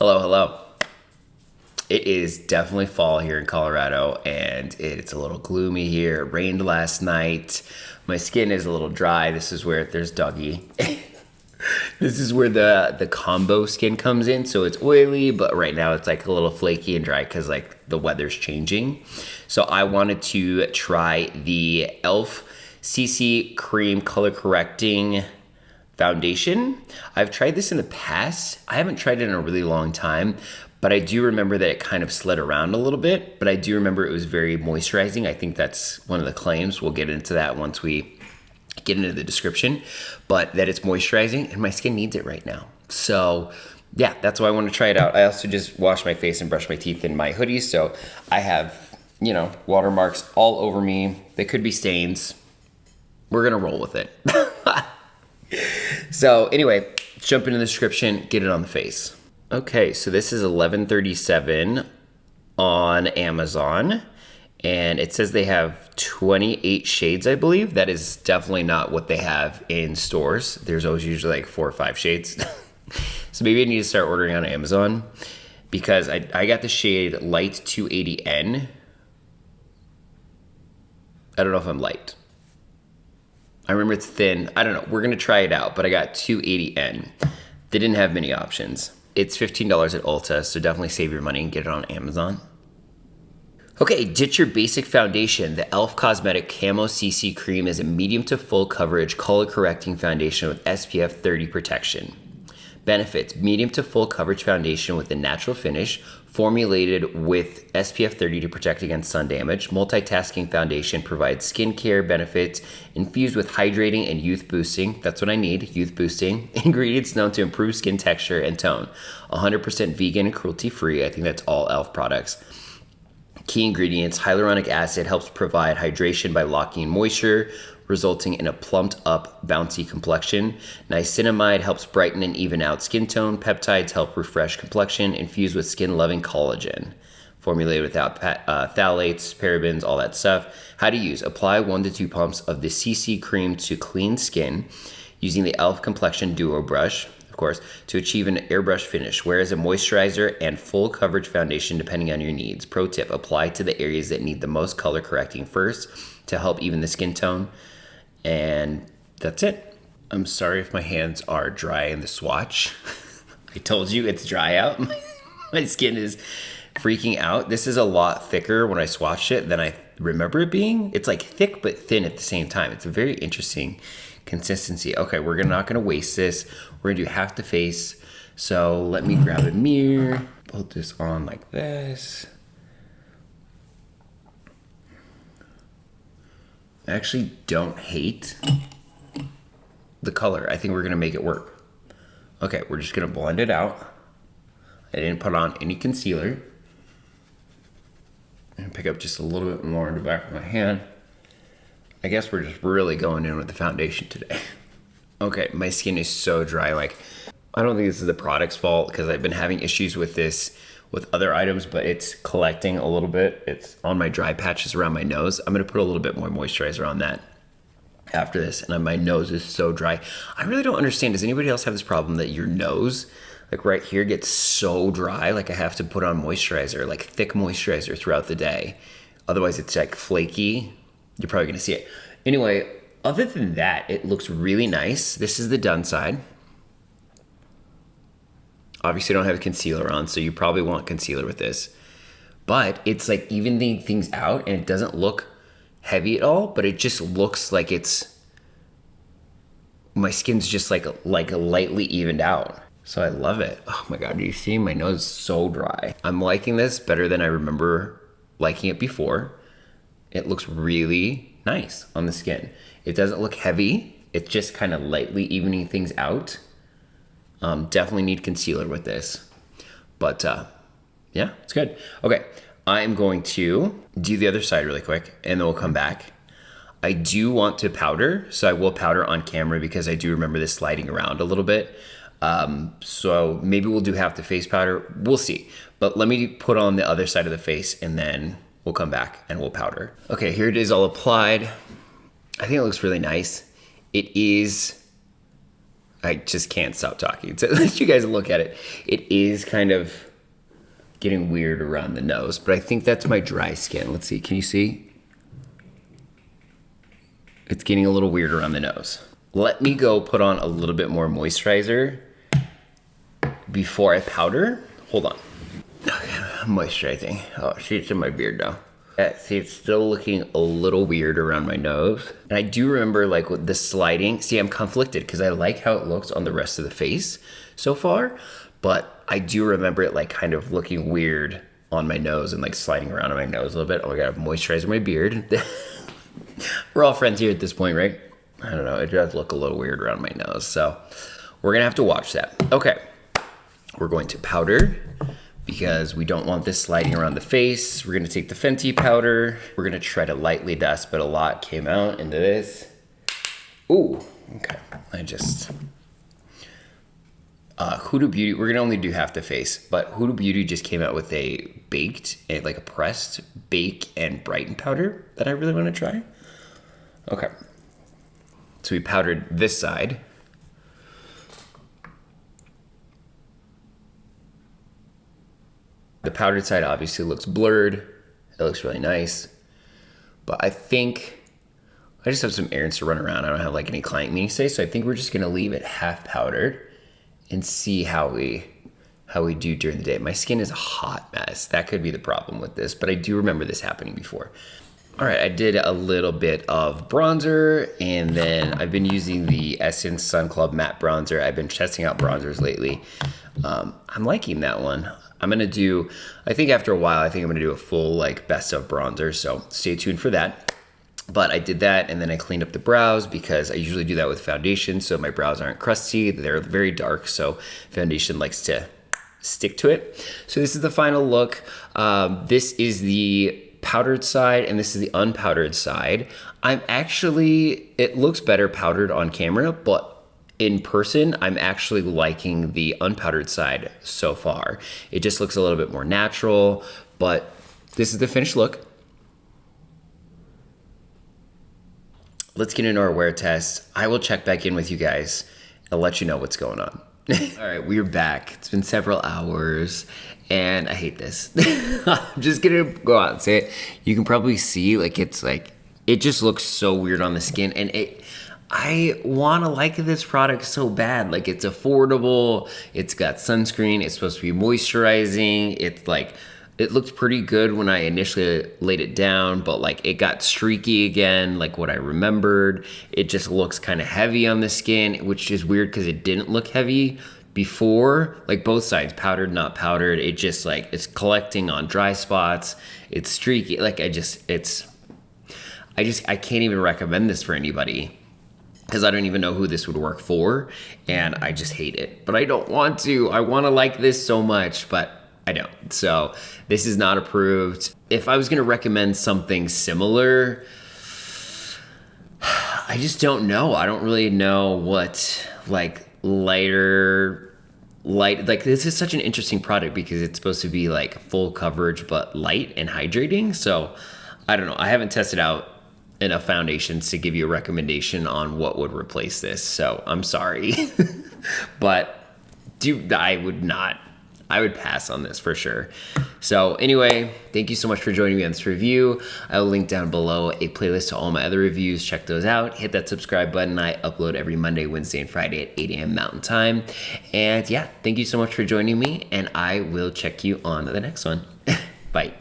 Hello, hello. It is definitely fall here in Colorado and it's a little gloomy here. It rained last night. My skin is a little dry. This is where there's doggy. This is where the combo skin comes in. So it's oily, but right now it's like a little flaky and dry because like the weather's changing. So I wanted to try the e.l.f. CC Cream Color Correcting Foundation. I've tried this in the past. I haven't tried it in a really long time, but I do remember that it kind of slid around a little bit, but I do remember it was very moisturizing. I think that's one of the claims. We'll get into that once we get into the description, but that it's moisturizing and my skin needs it right now. So yeah, that's why I want to try it out. I also just washed my face and brushed my teeth in my hoodie, so I have, watermarks all over me. They could be stains. We're gonna roll with it. So anyway, jump into the description, get it on the face. Okay, so this is $11.37 on Amazon, and it says they have 28 shades, I believe. That is definitely not what they have in stores. There's always usually like 4 or 5 shades. So maybe I need to start ordering on Amazon because I got the shade Light 280N. I don't know if I'm light. I remember it's thin. I don't know. We're going to try it out, but I got 280N. They didn't have many options. It's $15 at Ulta, so definitely save your money and get it on Amazon. Okay, ditch your basic foundation. The e.l.f. Cosmetic Camo CC Cream is a medium to full coverage color correcting foundation with SPF 30 protection. Benefits: medium to full coverage foundation with a natural finish, formulated with SPF 30 to protect against sun damage. Multitasking foundation provides skincare benefits infused with hydrating and youth boosting. That's what I need, youth boosting. Ingredients known to improve skin texture and tone. 100% vegan and cruelty free. I think that's all e.l.f. products. Key ingredients: hyaluronic acid helps provide hydration by locking in moisture, resulting in a plumped up, bouncy complexion. Niacinamide helps brighten and even out skin tone. Peptides help refresh complexion, infused with skin-loving collagen. Formulated without phthalates, parabens, all that stuff. How to use: apply 1 to 2 pumps of the CC cream to clean skin using the e.l.f. Complexion Duo Brush, of course, to achieve an airbrush finish. Wear as a moisturizer and full coverage foundation depending on your needs. Pro tip: apply to the areas that need the most color correcting first to help even the skin tone. And that's it. I'm sorry if my hands are dry in the swatch. I told you it's dry out. My skin is freaking out. This is a lot thicker when I swatched it than I remember it being. It's like thick but thin at the same time. It's a very interesting consistency. Okay, we're not gonna waste this. We're gonna do half the face. So let me grab a mirror, put this on like this. I actually don't hate the color. I think we're gonna make it work. Okay, we're just gonna blend it out. I didn't put on any concealer. And pick up just a little bit more in the back of my hand. I guess we're just really going in with the foundation today. Okay, my skin is so dry. Like, I don't think this is the product's fault because I've been having issues with this with other items, but it's collecting a little bit. It's on my dry patches around my nose. I'm gonna put a little bit more moisturizer on that after this, and my nose is so dry. I really don't understand. Does anybody else have this problem that your nose, like right here, gets so dry? Like I have to put on moisturizer, like thick moisturizer throughout the day. Otherwise it's like flaky. You're probably gonna see it. Anyway, other than that, it looks really nice. This is the done side. Obviously I don't have concealer on, so you probably want concealer with this. But it's like evening things out and it doesn't look heavy at all, but it just looks like my skin's just like lightly evened out. So I love it. Oh my God, do you see my nose is so dry? I'm liking this better than I remember liking it before. It looks really nice on the skin. It doesn't look heavy. It's just kind of lightly evening things out. Definitely need concealer with this, but yeah, it's good. Okay, I'm going to do the other side really quick and then we'll come back. I do want to powder, so I will powder on camera because I do remember this sliding around a little bit. So maybe we'll do half the face powder, we'll see. But let me put on the other side of the face and then we'll come back and we'll powder. Okay, here it is all applied. I think it looks really nice. It is I just can't stop talking. So let you guys look at it. It is kind of getting weird around the nose, but I think that's my dry skin. Let's see, can you see? It's getting a little weird around the nose. Let me go put on a little bit more moisturizer before I powder. Hold on. Okay, I'm moisturizing. Oh, see, it's in my beard now. Yeah, see, it's still looking a little weird around my nose. And I do remember like with the sliding, see, I'm conflicted because I like how it looks on the rest of the face so far, but I do remember it like kind of looking weird on my nose and like sliding around on my nose a little bit. Oh my God, I've moisturized my beard. We're all friends here at this point, right? I don't know, it does look a little weird around my nose. So we're gonna have to watch that. Okay, we're going to powder because we don't want this sliding around the face. We're gonna take the Fenty powder. We're gonna try to lightly dust, but a lot came out into this. Ooh, okay, Huda Beauty, we're gonna only do half the face, but Huda Beauty just came out with a baked, like a pressed bake and brighten powder that I really wanna try. Okay, so we powdered this side. The powdered side obviously looks blurred. It looks really nice, but I think I just have some errands to run around. I don't have like any client meetings today, so I think we're just gonna leave it half powdered and see how we do during the day. My skin is a hot mess. That could be the problem with this, but I do remember this happening before. All right, I did a little bit of bronzer, and then I've been using the Essence Sun Club Matte Bronzer. I've been testing out bronzers lately. I'm liking that one. I'm gonna do, I think after a while, I think I'm gonna do a full like best of bronzer, so stay tuned for that. But I did that, and then I cleaned up the brows because I usually do that with foundation, so my brows aren't crusty. They're very dark, so foundation likes to stick to it. So this is the final look. This is the powdered side, and this is the unpowdered side. It looks better powdered on camera, but in person, I'm actually liking the unpowdered side so far. It just looks a little bit more natural, but this is the finished look. Let's get into our wear test. I will check back in with you guys. I'll let you know what's going on. All right, we're back. It's been several hours, and I hate this. I'm just gonna go out and say it. You can probably see, it just looks so weird on the skin, and I want to like this product so bad. Like, it's affordable, it's got sunscreen, it's supposed to be moisturizing, it looked pretty good when I initially laid it down, but like it got streaky again, like what I remembered. It just looks kind of heavy on the skin, which is weird because it didn't look heavy before, like both sides, powdered, not powdered. It just like, it's collecting on dry spots, it's streaky. Like I can't even recommend this for anybody, because I don't even know who this would work for, and I just hate it. But I don't want to. I want to like this so much, but I don't. So this is not approved. If I was gonna recommend something similar, I just don't know. I don't really know what like light, like this is such an interesting product because it's supposed to be like full coverage, but light and hydrating. So I don't know. I haven't tested out enough foundations to give you a recommendation on what would replace this, so I'm sorry. But I would pass on this for sure. So anyway, thank you so much for joining me on this review. I will link down below a playlist to all my other reviews. Check those out. Hit that subscribe button. I upload every Monday, Wednesday, and Friday at 8 a.m. Mountain Time. And yeah, thank you so much for joining me, and I will check you on the next one. Bye.